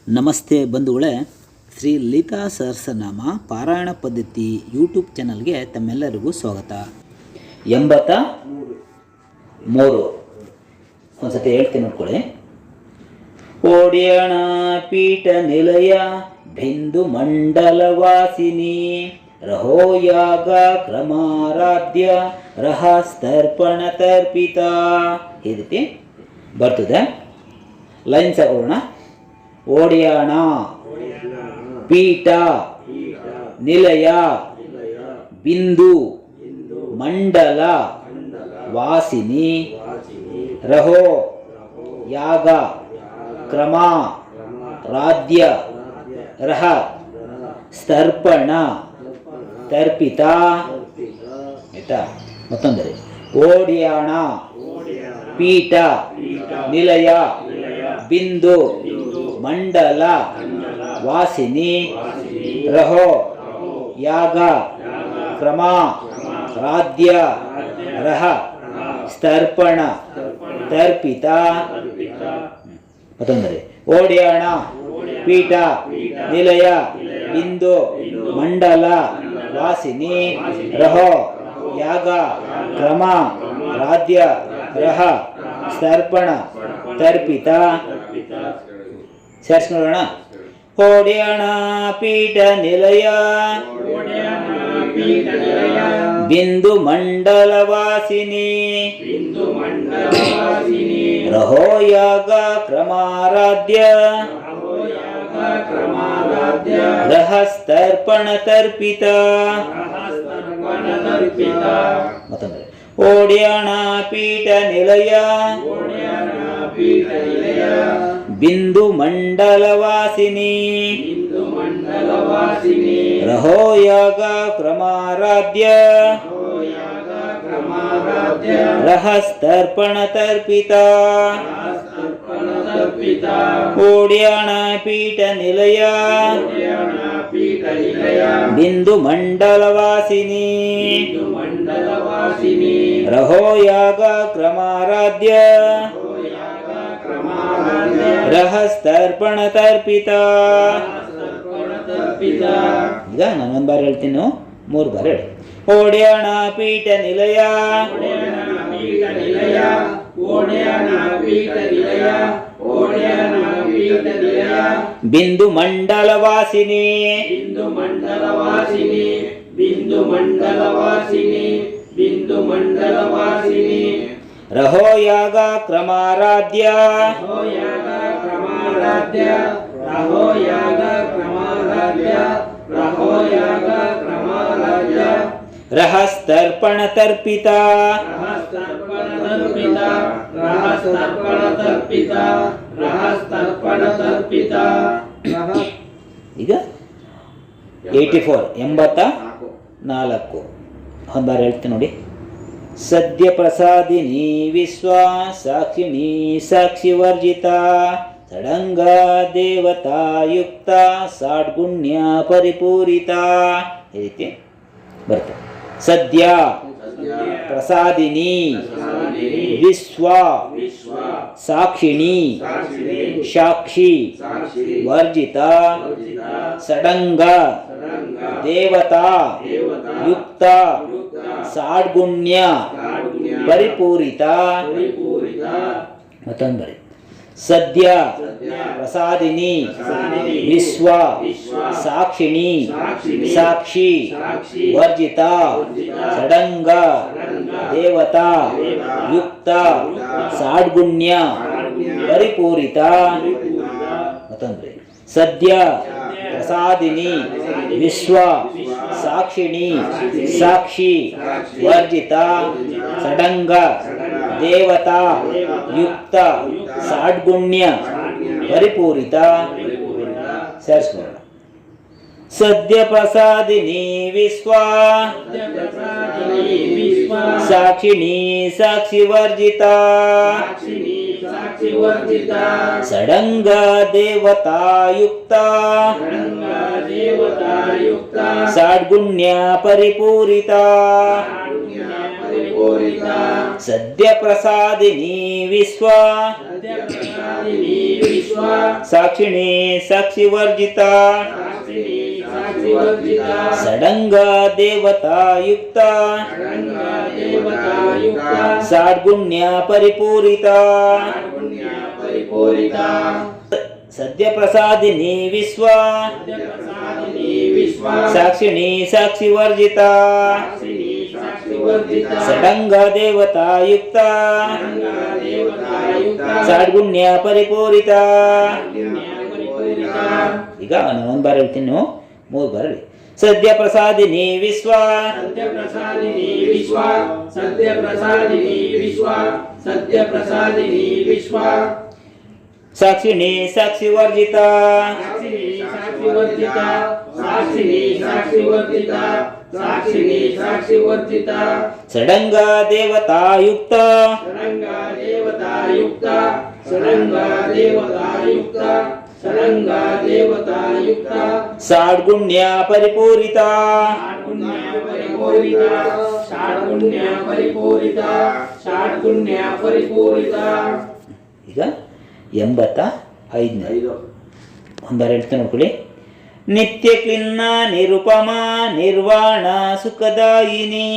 ನಮಸ್ತೆ ಬಂಧುಗಳೇ, ಶ್ರೀ ಲಲಿತಾ ಸಹಸ್ರನಾಮ ಪಾರಾಯಣ ಪದ್ಧತಿ ಯೂಟ್ಯೂಬ್ ಚಾನಲ್ಗೆ ತಮ್ಮೆಲ್ಲರಿಗೂ ಸ್ವಾಗತ. 83 ಒಂದ್ಸತಿ ಹೇಳ್ತೀನಿ ನೋಡ್ಕೊಳ್ಳಿ. ಓಡ್ಯಾಣ ಪೀಠ ನಿಲಯ ಬಿಂದು ಮಂಡಲ ವಾಸಿನಿ ರಹೋ ಯಾಗ ಕ್ರಮಾರಾಧ್ಯ ರಹಸ್ತರ್ಪಣ ತರ್ಪಿತ. ಈ ರೀತಿ ಬರ್ತದೆ. ಲೈನ್ಸ್ ಆಗೋಣ. ಓಡ್ಯಾಣ ಪೀಠ ನಿಲಯ ಬಿಂದು ಮಂಡಲ ವಾಸಿನಿ ರಹೋ ಯಾಗ ಕ್ರಮ ರಾಧ್ಯ ರಹ ಸ್ತರ್ಪಣ ತರ್ಪಿತ. ಆಯ್ತಾ? ಮತ್ತೊಂದರೆ ಓಡ್ಯಾಣ ಪೀಠ ನಿಲಯ ಬಿಂದು ಮಂಡಲ ವಾಸಿನಿ ರಹೋ ಯಾಗ ಕ್ರಮ ರಾಧ್ಯ ರಹ ಸ್ತರ್ಪಣ ತರ್ಪಿತ. ಮತ್ತೊಂದರೆ ಓಡ್ಯಾಣ ಪೀಠ ನಿಲಯ ಬಿಂದು ಮಂಡಲ ವಾಸಿನಿ ರಹೋ ಯಾಗ ಕ್ರಮ ರಾಧ್ಯ ರಹ ಸ್ತರ್ಪಣ ತರ್ಪಿತ. ಸೇರ್ಸ್ ನೋಡೋಣ. ಓಡ್ಯಾಣ ಪೀಠ ನಿಲಯ ಬಿಂದು ಮಂಡಲ ವಾಸಿನಿ ರಹೋ ಯಾಗ ಕ್ರಮಾರಾಧ್ಯ ರಹ ಸ್ತರ್ಪಣ ತರ್ಪಿತ. ಮತ್ತೊಂದು ಓಡ್ಯಾಣ ಪೀಠ ನಿಲಯ ಬಿಂದು ಮಂಡಲ ವಾಸಿನಿ ರಹೋ ಯಾಗ ಕ್ರಮಾರಾಧ್ಯ ರಹ ಸ್ತರ್ಪಣ ತರ್ಪಿತ. ಓಡ್ಯಾಣ ಪೀಠ ನಿಲಯ ಬಿಂದು ಮಂಡಲ ವಾಸಿನಿ ರಹೋ ಯಾಗ ಕ್ರಮಾರಾಧ್ಯ ರಹ ಸ್ತರ್ಪಣ ತರ್ಪಿತ. ಈಗ ನಾನೊಂದು ಬಾರಿ ಹೇಳ್ತೀನಿ, 3 ಬಾರಿ ಹೇಳಿ. ಓಡ್ಯಾಣ ಪೀಠ ನಿಲಯ ಬಿಂದು ಮಂಡಲ ವಾಸಿನಿ ರಹೋ ಯಾಗ ಕ್ರಮಾರಾಧ್ಯ ರಹ ಸ್ತರ್ಪಣ ತರ್ಪಿತ. ಈಗ 84 ಒಂದು ಬಾರಿ ಹೇಳ್ತೀನಿ ನೋಡಿ. ಸದ್ಯ ಪ್ರಸಾದಿನಿ ವಿಶ್ವ ಸಾಕ್ಷಿಣಿ ಸಾಕ್ಷಿ ವರ್ಜಿತ ಸಡಂಗ ದೇವತಾಯುಕ್ತ ಸಾಡ್ಗುಣ್ಯ ಪರಿಪೂರಿತ. ಈ ರೀತಿ ಬರ್ತದೆ. ಸದ್ಯ ಪ್ರಸಾದಿನಿ ವಿಶ್ವ ಸಾಕ್ಷಿಣಿ ಸಾಕ್ಷಿ ವರ್ಜಿತ ಸಡಂಗ ದೇವತಾ ಯುಕ್ತ ಸಾಡ್ಗುಣ್ಯ ಪರಿಪೂರಿತ. ಮತ್ತೊಂದು ಸದ್ಯ ಪ್ರಸಾದಿನಿ ವಿಶ್ವ ಸಾಕ್ಷಿಣಿ ಸಾಕ್ಷಿ ವರ್ಜಿತ ಸಡಂಗ ದೇವತಾ ಯುಕ್ತ ಸಾಡ್ಗುಣ್ಯ ಪರಿಪೂರಿತ. ಮತ್ತೊಂದು ಸದ್ಯ ಪ್ರಸಾದಿನಿ ವಿಶ್ವ ಸಾಕ್ಷಿಣಿ ಸಾಕ್ಷಿ ವರ್ಜಿತ ಸಡಂಗ ದೇವತಾ ಯುಕ್ತ ಸಾಡ್ಗುಣ್ಯ ಪರಿಪೂರಿತ. ಸೇರಿಸ್ಕೊಳ್ಳೋಣ. ಸದ್ಯ ಪ್ರಸಾದಿನಿ ವಿಶ್ವ ಸಾಕ್ಷಿಣಿ ಸಾಕ್ಷಿ ವರ್ಜಿತ ಸಡಂಗ ದೇವತಾಯುಕ್ತ ಸಾಡ್ಗುಣ್ಯ ಪರಿಪೂರಿತ. ಸದ್ಯ ಪ್ರಸಾದಿನಿ ವಿಶ್ವ ಸಾಕ್ಷಿಣಿ ಸಾಕ್ಷಿವರ್ಜಿತ ಷಡಂಗ ದೇವತಾಯುಕ್ತ ಷಡ್ಗುಣ್ಯ ಪರಿಪೂರಿತ ಸದ್ಯ ಪ್ರಸಾದಿನಿ ವಿಶ್ವ ಸಾಕ್ಷಿಣಿ ಸಾಕ್ಷಿವರ್ಜಿತ ಷಡಂಗ ದೇವತಾಯುಕ್ತ ಷಡ್ಗುಣ್ಯ ಪರಿಪೂರಿತ. ಈಗ ನಾನು ಒಂದು ಬಾರಿ ಹೇಳ್ತೀನಿ, ನೀವು 3 ಬಾರಿ ಹೇಳಿ. ಸದ್ಯ ಪ್ರಸಾದಿನಿ ವಿಶ್ವ ಸಾಕ್ಷಿಣಿ ಸಾಕ್ಷಿವರ್ಜಿತ ಷಡಂಗ ದೇವತಾಯುಕ್ತ ಷಡ್ಗುಣ್ಯ ಪರಿಪೂರಿತ. ಈಗ 85ನೇ ಒಂದಾರು ಹೇಳ್ತೇನೆ ನೋಡ್ಕೊಳ್ಳಿ. ನಿತ್ಯ ಕ್ಲಿನ್ನ ನಿರುಪಮ ನಿರ್ವಾಣ ಸುಖದಾಯಿನಿ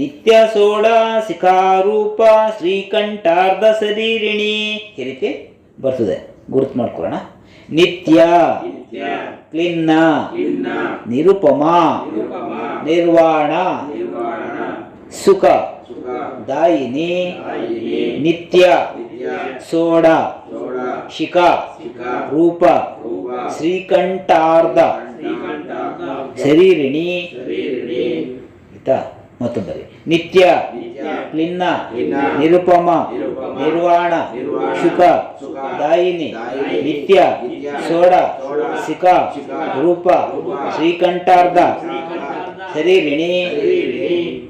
ನಿತ್ಯ ಸೋಡ ಶಿಖಾರೂಪ ಶ್ರೀಕಂಠಾರ್ಧ ಶರೀರಿಣಿ. ಈ ರೀತಿ ಬರ್ತದೆ, ಗುರುತು ಮಾಡ್ಕೊಳ್ಳೋಣ. ನಿತ್ಯ ಕ್ಲಿನ್ನ ನಿರುಪಮ ನಿರ್ವಾಣ ಸುಖ ದಾಯಿನಿ ನಿತ್ಯ ಸೋಡ ಶಿಖ ರೂಪ ಶ್ರೀಕಂಠಾರ್ಧ ಶರೀರಿಣಿ. ಆಯ್ತಾ? ಮತ್ತೊಂದರಿ ನಿತ್ಯ ಕ್ಲಿನ್ನ ನಿರುಪಮ ನಿರ್ವಾಣ ಶುಕ ದಾಯಿನಿ ನಿತ್ಯ ಸೋಡ ಶಿಖ ರೂಪ ಶ್ರೀಕಂಠಾರ್ಧ ಶರೀರಿಣಿ.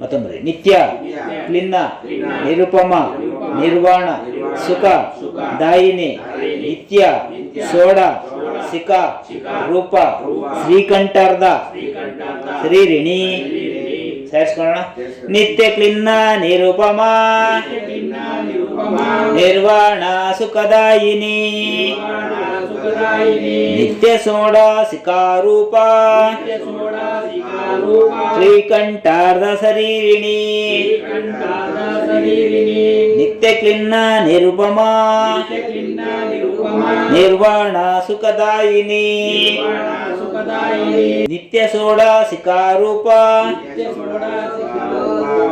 ಮತ್ತೊಂದರಿ ನಿತ್ಯ ಕ್ಲಿನ್ನ ನಿರುಪಮ ನಿರ್ವಾಣ ಸುಖ ದಾಯಿನಿ ನಿತ್ಯ ಸೋಡ ಶಿಖ ರೂಪ ಶ್ರೀಕಂಠಾರ್ಧ ಶರೀರಿಣಿ. ಸೇರಿಸ್ಕೊಳ್ಳೋಣ. ನಿತ್ಯ ಕ್ಲಿನ್ನ ನಿರುಪಮ ನಿರ್ವಾಣ ಸುಖದಾಯಿನಿ ನಿತ್ಯ ಸೋಡ ಶಿಖಾರೂಪ ಶ್ರೀಕಂಠಾರ್ಧ ಶರೀರಿಣಿ. ನಿತ್ಯ ಕ್ಲಿನ್ನ ನಿರುಪಮ ನಿರ್ವಾಣ ಸುಖದಾಯಿನಿ ನಿತ್ಯ ಸೋಡ ಶಿಖಾರೂಪ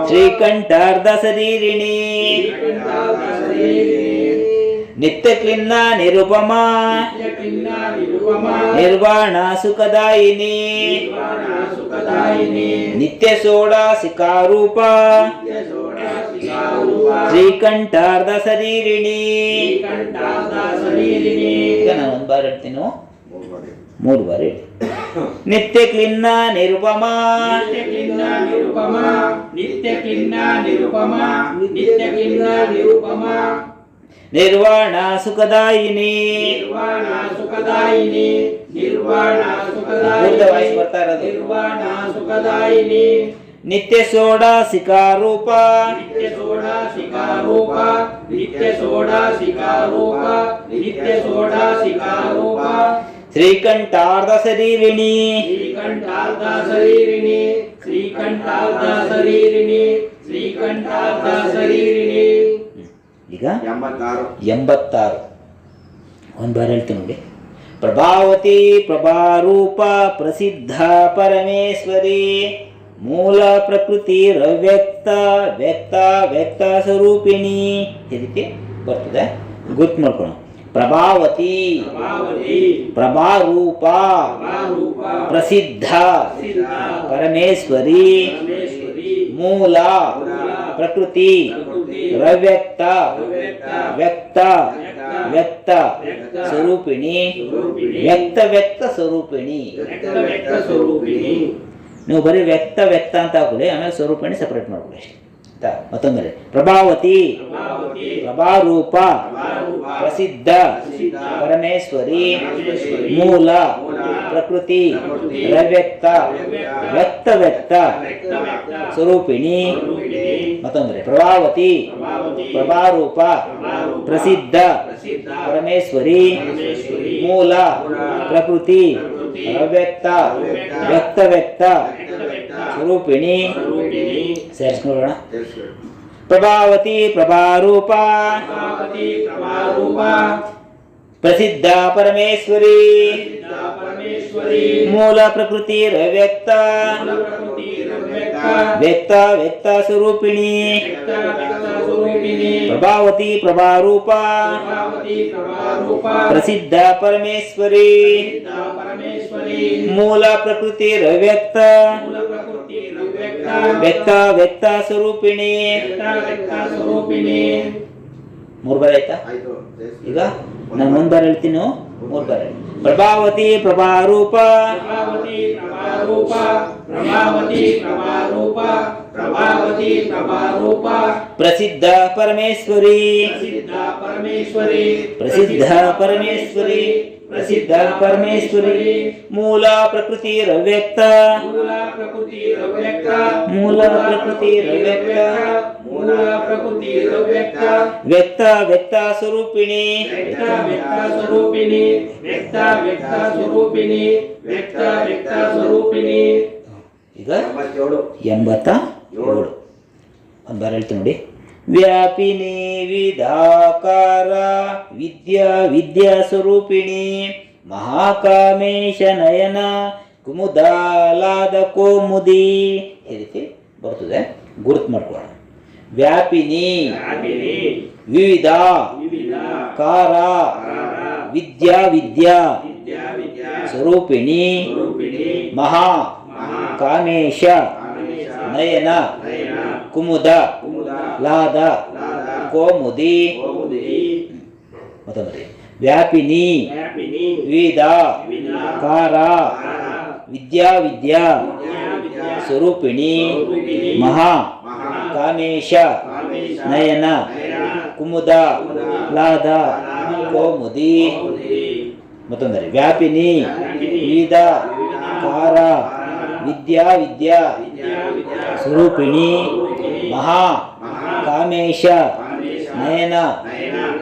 ಶ್ರೀಕಂಠಾರ್ಧ ಶರೀರಿಣಿ. ನಿತ್ಯ ಕ್ಲಿನ್ನ ನಿರುಪಮ ನಿರ್ವಾಣ ಸುಖದಾಯಿನಿ ನಿತ್ಯ ಸೋಡ ಶಿಖಾರೂಪ ಶ್ರೀಕಂಠಾರ್ಧ ಶರೀರಿಣಿ. ನಾನು ಒಂದು ಬಾರಿ ಹೇಳ್ತೀನಿ, 3 ಬಾರಿ ಹೇಳಿ. ನಿತ್ಯ ಕ್ಲಿನ್ನ ನಿರುಪಮ ನಿರ್ವಾಣ ಸುಖದಾಯಿನಿ ಬರ್ತಾ ಇರೋದು. ನಿತ್ಯ ಸೋಡ ಶಿಖಾರೂಪ ಶ್ರೀಕಂಠಾರ್ಧ ಶರೀರಿಣಿ ಈಗ 86 ಒಂದು ಬಾರಿ ಹೇಳ್ತೀನಿ ನೋಡಿ. ಪ್ರಭಾವತಿ ಪ್ರಭಾರೂಪ ಪ್ರಸಿದ್ಧ ಪರಮೇಶ್ವರಿ ಮೂಲ ಪ್ರಕೃತಿ ಅವ್ಯಕ್ತ ವ್ಯಕ್ತ ವ್ಯಕ್ತ ಸ್ವರೂಪಿಣಿ. ಈ ರೀತಿ ಬರ್ತದೆ, ಗುರ್ತು ಮಾಡ್ಕೊಳ್ಳೋಣ. ಪ್ರಭಾವತಿ ಪ್ರಭಾರೂಪ ಪ್ರಸಿದ್ಧ ಪರಮೇಶ್ವರಿ ಮೂಲ ಪ್ರಕೃತಿ ಅವ್ಯಕ್ತ ವ್ಯಕ್ತ ವ್ಯಕ್ತ ಸ್ವರೂಪಿಣಿ ವ್ಯಕ್ತ ವ್ಯಕ್ತ ಸ್ವರೂಪಿಣಿ. ನೀವು ಬರೀ ವ್ಯಕ್ತ ವ್ಯಕ್ತ ಅಂತ ಹಾಕೊಳ್ಳಿ, ಆಮೇಲೆ ಸ್ವರೂಪಿಣಿ ಸಪರೇಟ್ ಮಾಡ್ಕೊಳ್ಳಿ ಅಷ್ಟೇ. ಮತ್ತೊಂದರೆ ಪ್ರಭಾವತಿ ಪ್ರಭಾರೂಪ ಪ್ರಸಿದ್ಧ ಪರಮೇಶ್ವರಿ ಮೂಲ ಪ್ರಕೃತಿ ಅವ್ಯಕ್ತ ವ್ಯಕ್ತ ವ್ಯಕ್ತ ಸ್ವರೂಪಿಣಿ ಮತ್ತೊಂದ್ರೆ ಪ್ರಭಾವತಿ ಪ್ರಭಾರೂಪ ಪ್ರಸಿದ್ಧ ಪರಮೇಶ್ವರಿ ಮೂಲ ಪ್ರಕೃತಿ ಅವ್ಯಕ್ತ ವ್ಯಕ್ತ ವ್ಯಕ್ತ ಸ್ವರೂಪಿಣಿ ಸೇರಿಸ್ಕೊಳ್ಳೋಣ. ಪ್ರಭಾವತಿ ಪ್ರಭಾರೂಪ ಪ್ರಸಿದ್ಧ ಪರಮೇಶ್ವರಿ ಮೂಲ ಪ್ರಕೃತಿ ಅವ್ಯಕ್ತ ವ್ಯಕ್ತ ವ್ಯಕ್ತ ಸ್ವರೂಪಿಣಿ ಪ್ರಭಾವತಿ ಪ್ರಭಾರೂಪ ಪ್ರಸಿದ್ಧ ಪರಮೇಶ್ವರಿ ಮೂಲ ಪ್ರಕೃತಿ ಅವ್ಯಕ್ತ ವ್ಯಕ್ತ ವ್ಯಕ್ತ ಸ್ವರೂಪಿಣಿ. ಮೂರು ಬಾರಿ ಆಯ್ತಾ? ಈಗ ನಾನು ಒಂದ್ ಬಾರಿ ಹೇಳ್ತೀನಿ, ಮೂರು ಬಾರಿ. ಪ್ರಭಾವತಿ ಪ್ರಭಾರೂಪ ಪ್ರಸಿದ್ಧ ಪರಮೇಶ್ವರಿ ಪ್ರಸಿದ್ಧ ಪರಮೇಶ್ವರಿ ಪ್ರಸಿದ್ಧ ಪರಮೇಶ್ವರಿ ಮೂಲ ಪ್ರಕೃತಿ ಅವ್ಯಕ್ತ ಮೂಲ ಪ್ರಕೃತಿ ಅವ್ಯಕ್ತ ವ್ಯಕ್ತ ವ್ಯಕ್ತ ಸ್ವರೂಪಿಣಿ ಈಗ 87 ಒಂದು ಬಾರಿ ಹೇಳ್ತೀನಿ ನೋಡಿ. ವ್ಯಾಪಿನಿ ವಿಧಾಕಾರ ವಿದ್ಯಾ ವಿದ್ಯಾ ಸ್ವರೂಪಿಣಿ ಮಹಾಕಾಮೇಶ ನಯನ ಕುಮುದಾಲಾದ ಕೋಮುದಿ. ಈ ರೀತಿ ಬರ್ತದೆ, ಗುರುತು ಮಾಡ್ಕೊಳ್ಳೋಣ. ವ್ಯಾಪಿನಿ ವಿವಿಧ ಕಾರ ವಿದ್ಯಾ ವಿದ್ಯಾ ಸ್ವರೂಪಿಣಿ ಮಹಾ ಕಾಮೇಶ ನಯನ ಕುಮುದ ಲಾದ ಕೋಮುದಿ. ಮತ್ತೊಂದು ವ್ಯಾಪಿನಿ ವಿವಿಧ ಕಾರ ವಿದ್ಯಾ ವಿದ್ಯಾ ಸ್ವರೂಪಿಣಿ ಮಹಾ ಕಾಮೇಶ ನಯನ ಕುಮುದ ಲಾದ ಕೋಮುದಿ. ಮತ್ತೊಂದರೆ ವ್ಯಾಪಿನಿ ವಿವಿಧ ಕಾರ ವಿದ್ಯಾ ವಿದ್ಯಾ ಸ್ವರೂಪಿಣಿ ಮಹಾ ಕಾಮೇಶ ನಯನ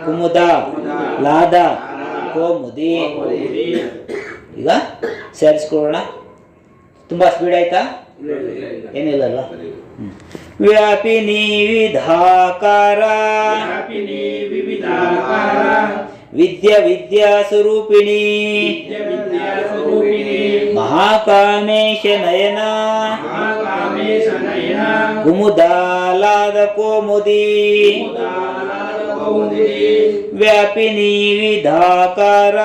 ಕುಮುದ ಲಾದ ಕೋಮುದಿ. ಈಗ ಸೇರಿಸ್ಕೊಳ್ಳೋಣ. ತುಂಬಾ ಸ್ಪೀಡ್ ಆಯ್ತಾ? ಏನಿಲ್ಲಲ್ಲ. ವ್ಯಾಪಿನಿ ವಿಧಾಕಾರ ವಿದ್ಯಾ ವಿದ್ಯಾ ಸ್ವರೂಪಿಣಿ ಮಹಾಕಾಮೇಶ ನಯನ ಕುಮುದಾಲಾದ ಕೋಮುದಿ. ವ್ಯಾಪಿನಿ ವಿಧಾಕಾರ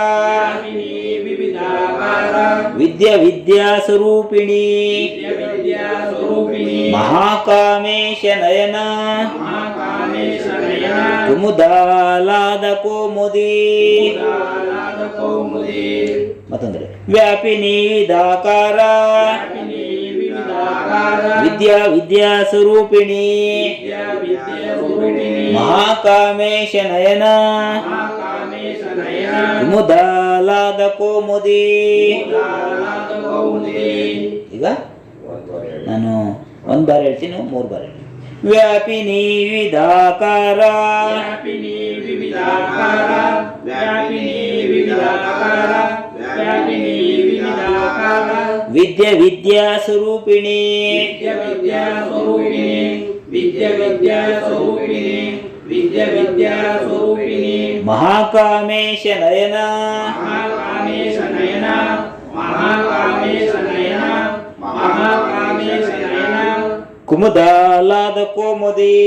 ವಿದ್ಯಾ ವಿದ್ಯಾ ಸ್ವರೂಪಿಣಿ ಮಹಾಕಾಮೇಶ ನಯನ ಕುಮುದಾಲಾದ ಕೋಮುದಿ. ಮತ್ತೊಂದ್ರೆ ವ್ಯಾಪಿನಿ ವಿಧಾಕಾರ ವಿದ್ಯಾ ವಿದ್ಯಾ ಸ್ವರೂಪಿಣಿ ಮಹಾಕಾಮೇಶ ನಯನ ಕುಮುದಾಲಾದ ಕೋಮುದಿ. ಈಗ ನಾನು ಒಂದು ಬಾರಿ ಹೇಳ್ತೀನಿ, ಮೂರು ಬಾರಿ ಹೇಳ್ತೀನಿ. ವ್ಯಾಪಿನಿ ವಿಧಾಕಾರ ವಿದ್ಯಾ ವಿದ್ಯಾ ಸ್ವರೂಪಿಣಿ ಮಹಾಕಾಮೇಶ ನಯನ ಕುಮುದಾಲಾದ ಕೋಮುದಿ.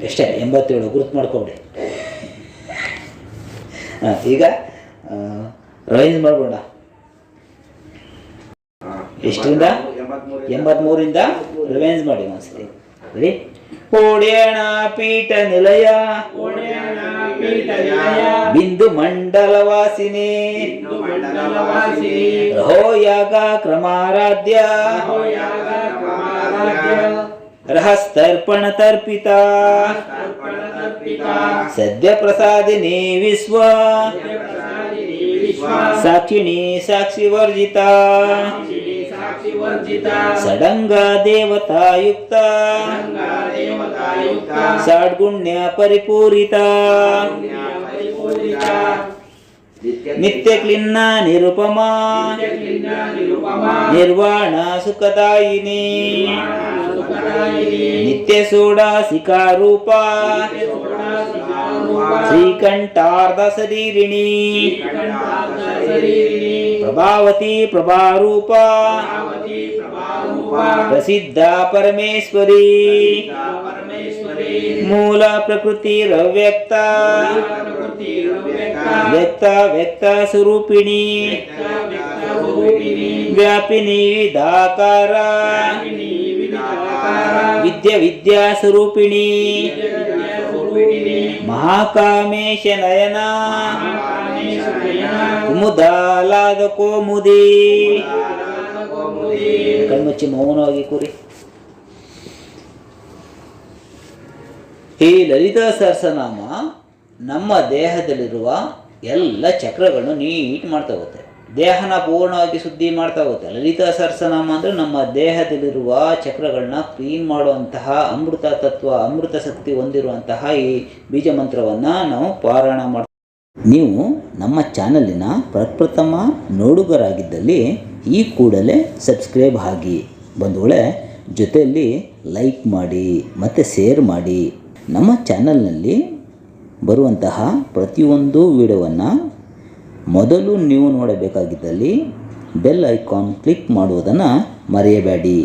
ಎಷ್ಟೇ 87 ಗುರುತು ಮಾಡ್ಕೊಬಿಡಿ. ಈಗ ರಿವೈಸ್ ಮಾಡ್ಬೋಣ. ಎಷ್ಟರಿಂದ? 83ರಿಂದ ರಿವೈಸ್ ಮಾಡಿ ಒಂದ್ಸರಿ. ರೆಡಿ? ಓಡ್ಯಾಣ ಪೀಠ ನಿಲಯ ಬಿಂದು ಮಂಡಲವಾಸಿನಿ ರಹೋ ಯಾಗ ಕ್ರಮಾರಾಧ್ಯ रहस्तर्पणतर्पिता सद्य प्रसादिनी विश्व साक्षिणी साक्षिवर्जिता षडंग देवता युक्ता षड्गुण्य परिपूरिता नित्य क्लिन्न निरुपमा निर्वाण सुखदायिनी नित्य सोडासिका रूपा श्रीकंठार्ध शरीरिणी प्रभावती प्रभारूपा प्रसिद्धा परमेश्वरी मूल प्रकृतिरव्यक्ता व्यक्त व्यक्त स्वरूपिणी व्यापिनी विविधाकार विद्या विद्या स्वरूपिणी महाकामेश नयना ಕುಮುದಾಲಾದ ಕೋಮುದಿ ಕಣ್ಮುಚ್ಚಿ ಮೌನವಾಗಿ ಕೂರಿ. ಈ ಲಲಿತಾ ಸಹಸ್ರನಾಮ ನಮ್ಮ ದೇಹದಲ್ಲಿರುವ ಎಲ್ಲ ಚಕ್ರಗಳನ್ನು ನೀಟ್ ಮಾಡ್ತಾ ಹೋಗುತ್ತೆ, ದೇಹನ ಪೂರ್ಣವಾಗಿ ಶುದ್ಧಿ ಮಾಡ್ತಾ ಹೋಗುತ್ತೆ. ಲಲಿತಾ ಸಹಸ್ರನಾಮ ಅಂದರೆ ನಮ್ಮ ದೇಹದಲ್ಲಿರುವ ಚಕ್ರಗಳನ್ನ ಕ್ಲೀನ್ ಮಾಡುವಂತಹ ಅಮೃತ ತತ್ವ, ಅಮೃತ ಶಕ್ತಿ ಹೊಂದಿರುವಂತಹ ಈ ಬೀಜ ಮಂತ್ರವನ್ನು ನಾವು ಪಾರಾಯಣ ಮಾಡ್ತೀವಿ. ನೀವು ನಮ್ಮ ಚಾನಲಿನ ಪ್ರಪ್ರಥಮ ನೋಡುಗರಾಗಿದ್ದಲ್ಲಿ ಈ ಕೂಡಲೇ ಸಬ್ಸ್ಕ್ರೈಬ್ ಆಗಿ ಬಂಧುಗಳೇ, ಜೊತೆಯಲ್ಲಿ ಲೈಕ್ ಮಾಡಿ ಮತ್ತು ಶೇರ್ ಮಾಡಿ. ನಮ್ಮ ಚಾನಲ್ನಲ್ಲಿ ಬರುವಂತಹ ಪ್ರತಿಯೊಂದು ವಿಡಿಯೋವನ್ನು ಮೊದಲು ನೀವು ನೋಡಬೇಕಾಗಿದ್ದಲ್ಲಿ ಬೆಲ್ ಐಕಾನ್ ಕ್ಲಿಕ್ ಮಾಡುವುದನ್ನು ಮರೆಯಬೇಡಿ.